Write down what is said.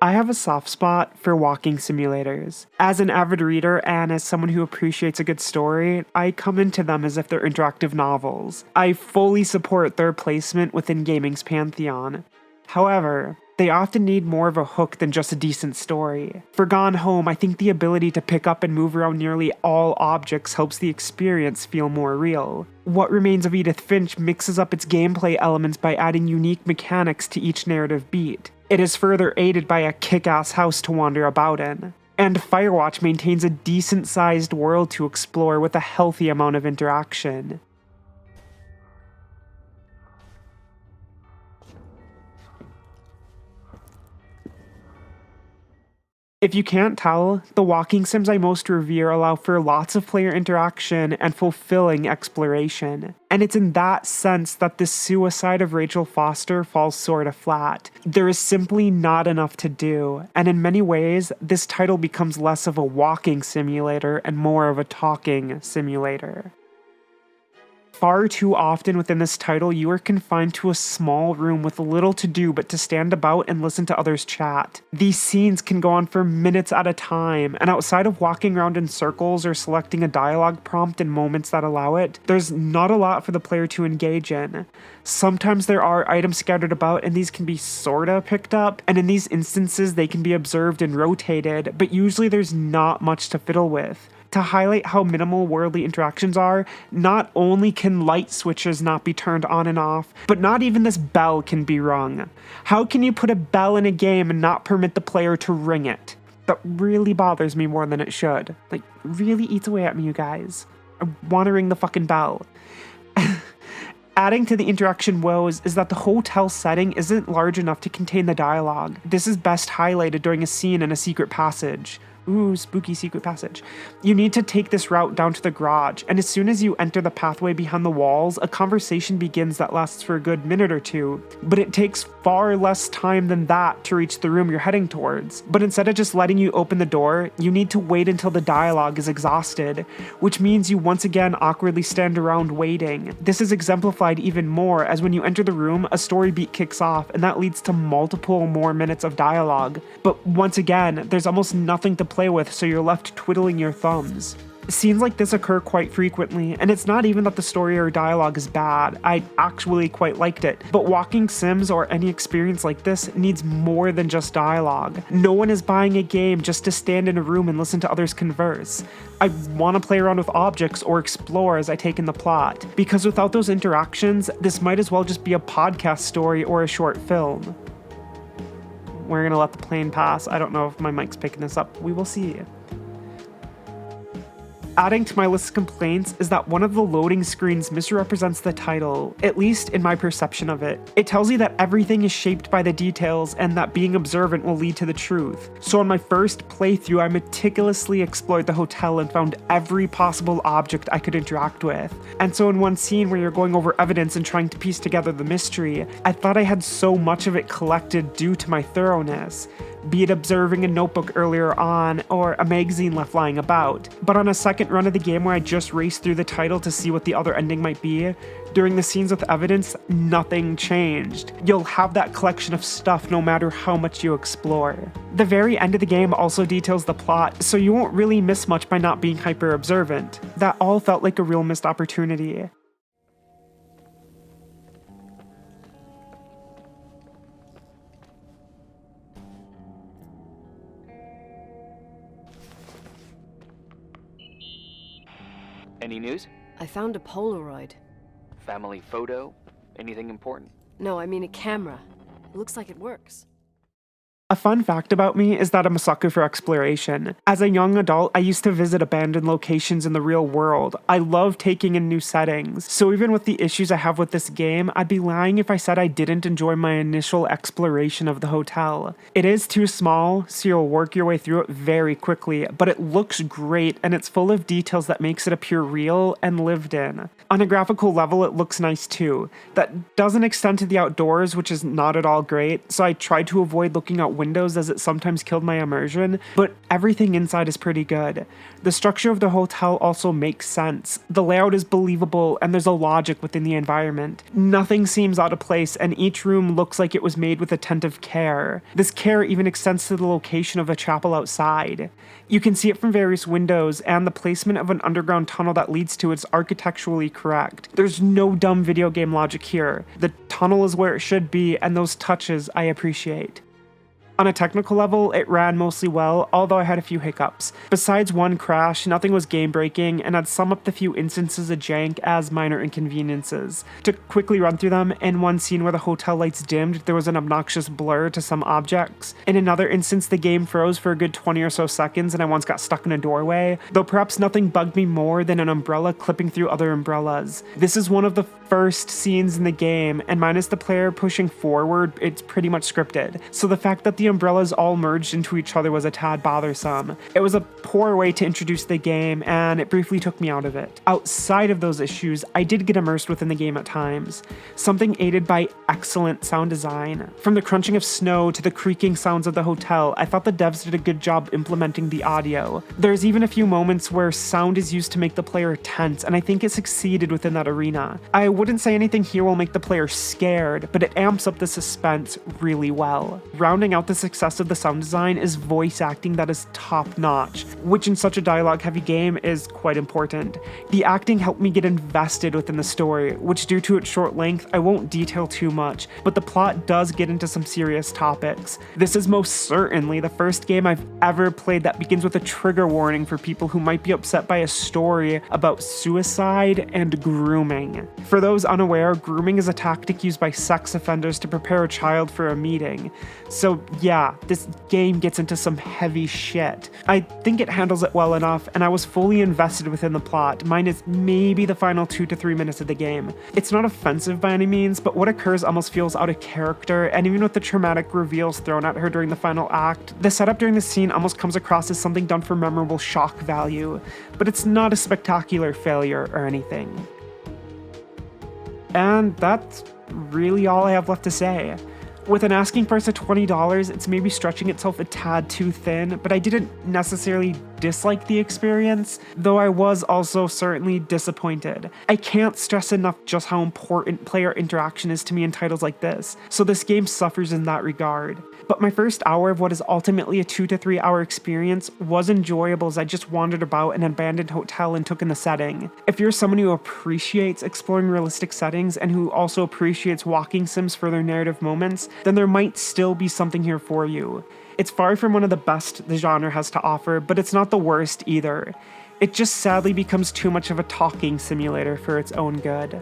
I have a soft spot for walking simulators. As an avid reader and as someone who appreciates a good story, I come into them as if they're interactive novels. I fully support their placement within gaming's pantheon. However, they often need more of a hook than just a decent story. For Gone Home, I think the ability to pick up and move around nearly all objects helps the experience feel more real. What Remains of Edith Finch mixes up its gameplay elements by adding unique mechanics to each narrative beat. It is further aided by a kick-ass house to wander about in. And Firewatch maintains a decent-sized world to explore with a healthy amount of interaction. If you can't tell, the walking sims I most revere allow for lots of player interaction and fulfilling exploration. And it's in that sense that the suicide of Rachel Foster falls sorta flat. There is simply not enough to do, and in many ways, this title becomes less of a walking simulator and more of a talking simulator. Far too often within this title, you are confined to a small room with little to do but to stand about and listen to others chat. These scenes can go on for minutes at a time, and outside of walking around in circles or selecting a dialogue prompt in moments that allow it, there's not a lot for the player to engage in. Sometimes there are items scattered about and these can be sorta picked up, and in these instances they can be observed and rotated, but usually there's not much to fiddle with. To highlight how minimal worldly interactions are, not only can light switches not be turned on and off, but not even this bell can be rung. How can you put a bell in a game and not permit the player to ring it? That really bothers me more than it should. Like, really eats away at me, you guys. I want to ring the fucking bell. Adding to the interaction woes is that the hotel setting isn't large enough to contain the dialogue. This is best highlighted during a scene in a secret passage. Ooh, spooky secret passage. You need to take this route down to the garage, and as soon as you enter the pathway behind the walls, a conversation begins that lasts for a good minute or two, but it takes far less time than that to reach the room you're heading towards. But instead of just letting you open the door, you need to wait until the dialogue is exhausted, which means you once again awkwardly stand around waiting. This is exemplified even more as when you enter the room, a story beat kicks off, and that leads to multiple more minutes of dialogue. But once again, there's almost nothing to play with, so you're left twiddling your thumbs. Scenes like this occur quite frequently, and it's not even that the story or dialogue is bad. I actually quite liked it. But walking sims or any experience like this needs more than just dialogue. No one is buying a game just to stand in a room and listen to others converse. I want to play around with objects or explore as I take in the plot, because without those interactions, this might as well just be a podcast story or a short film. We're gonna let the plane pass. I don't know if my mic's picking this up. We will see. Adding to my list of complaints is that one of the loading screens misrepresents the title, at least in my perception of it. It tells you that everything is shaped by the details and that being observant will lead to the truth. So on my first playthrough, I meticulously explored the hotel and found every possible object I could interact with. And so in one scene where you're going over evidence and trying to piece together the mystery, I thought I had so much of it collected due to my thoroughness, be it observing a notebook earlier on or a magazine left lying about. But on a second run of the game where I just raced through the title to see what the other ending might be, during the scenes with evidence, nothing changed. You'll have that collection of stuff no matter how much you explore. The very end of the game also details the plot, so you won't really miss much by not being hyper observant. That all felt like a real missed opportunity. Any news? I found a Polaroid. Family photo? Anything important? No, I mean a camera. It looks like it works. A fun fact about me is that I'm a sucker for exploration. As a young adult, I used to visit abandoned locations in the real world. I love taking in new settings. So even with the issues I have with this game, I'd be lying if I said I didn't enjoy my initial exploration of the hotel. It is too small, so you'll work your way through it very quickly, but it looks great and it's full of details that makes it appear real and lived in. On a graphical level, it looks nice too. That doesn't extend to the outdoors, which is not at all great, so I tried to avoid looking at windows as it sometimes killed my immersion, but everything inside is pretty good. The structure of the hotel also makes sense. The layout is believable and there's a logic within the environment. Nothing seems out of place and each room looks like it was made with attentive care. This care even extends to the location of a chapel outside. You can see it from various windows, and the placement of an underground tunnel that leads to it is architecturally correct. There's no dumb video game logic here. The tunnel is where it should be, and those touches I appreciate. On a technical level, it ran mostly well, although I had a few hiccups. Besides one crash, nothing was game-breaking, and I'd sum up the few instances of jank as minor inconveniences. To quickly run through them, in one scene where the hotel lights dimmed, there was an obnoxious blur to some objects. In another instance, the game froze for a good 20 or so seconds, and I once got stuck in a doorway, though perhaps nothing bugged me more than an umbrella clipping through other umbrellas. This is one of the first scenes in the game, and minus the player pushing forward, it's pretty much scripted. So the fact that the umbrellas all merged into each other was a tad bothersome. It was a poor way to introduce the game, and it briefly took me out of it. Outside of those issues, I did get immersed within the game at times, something aided by excellent sound design. From the crunching of snow to the creaking sounds of the hotel, I thought the devs did a good job implementing the audio. There's even a few moments where sound is used to make the player tense, and I think it succeeded within that arena. I wouldn't say anything here will make the player scared, but it amps up the suspense really well. Rounding out the success of the sound design is voice acting that is top-notch, which in such a dialogue-heavy game is quite important. The acting helped me get invested within the story, which due to its short length, I won't detail too much, but the plot does get into some serious topics. This is most certainly the first game I've ever played that begins with a trigger warning for people who might be upset by a story about suicide and grooming. For those unaware, grooming is a tactic used by sex offenders to prepare a child for a meeting. So yeah, this game gets into some heavy shit. I think it handles it well enough, and I was fully invested within the plot, minus maybe the final 2 to 3 minutes of the game. It's not offensive by any means, but what occurs almost feels out of character, and even with the traumatic reveals thrown at her during the final act, the setup during the scene almost comes across as something done for memorable shock value, but it's not a spectacular failure or anything. And that's really all I have left to say. With an asking price of $20, it's maybe stretching itself a tad too thin, but I didn't necessarily dislike the experience, though I was also certainly disappointed. I can't stress enough just how important player interaction is to me in titles like this, so this game suffers in that regard. But my first hour of what is ultimately a 2 to 3 hour experience was enjoyable as I just wandered about an abandoned hotel and took in the setting. If you're someone who appreciates exploring realistic settings and who also appreciates walking sims for their narrative moments, then there might still be something here for you. It's far from one of the best the genre has to offer, but it's not the worst either. It just sadly becomes too much of a talking simulator for its own good.